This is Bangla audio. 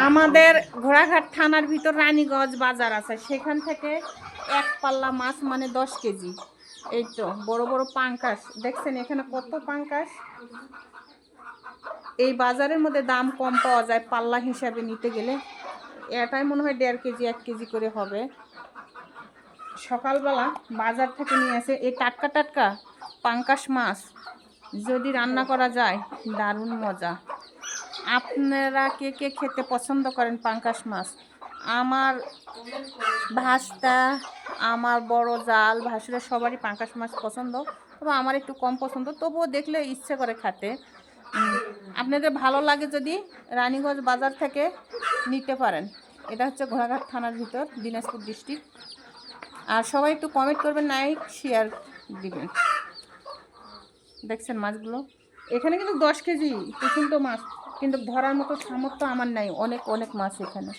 আমাদের ঘোড়াঘাট থানার ভিতর রানীগঞ্জ বাজার আছে, সেখান থেকে এক পাল্লা মাছ মানে 10 কেজি। এই তো বড় বড় পাঙ্কাশ দেখছেন, এখানে কত পাঙ্কাশ। এই বাজারের মধ্যে দাম কম পাওয়া যায় পাল্লা হিসাবে নিতে গেলে। এটাই মনে হয় 1.5 কেজি 1 কেজি করে হবে। সকালবেলা বাজার থেকে নিয়ে আসে এই টাটকা টাটকা পাঙ্কাশ মাছ, যদি রান্না করা যায় দারুণ মজা। আপনারা কে কে খেতে পছন্দ করেন পাঙ্কাশ মাছ? আমার ভাস্তা, আমার বড় জাল, ভাসুরের সবারই পাঙ্কাশ মাছ পছন্দ, তবে আমার একটু কম পছন্দ, তবুও দেখলে ইচ্ছে করে খেতে। আপনাদের ভালো লাগে যদি রানীগঞ্জ বাজার থেকে নিতে পারেন। এটা হচ্ছে ঘোড়াঘাট থানার ভিতর, দিনাজপুর ডিস্ট্রিক্ট। আর সবাই একটু কমেন্ট করবেন, লাইক শেয়ার দিবেন। দেখছেন মাছগুলো, এখানে কিন্তু 10 কেজি প্রচণ্ড মাছ, কিন্তু ধরার মতো সামর্থ্য আমার নাই। অনেক অনেক মাছ এখানে।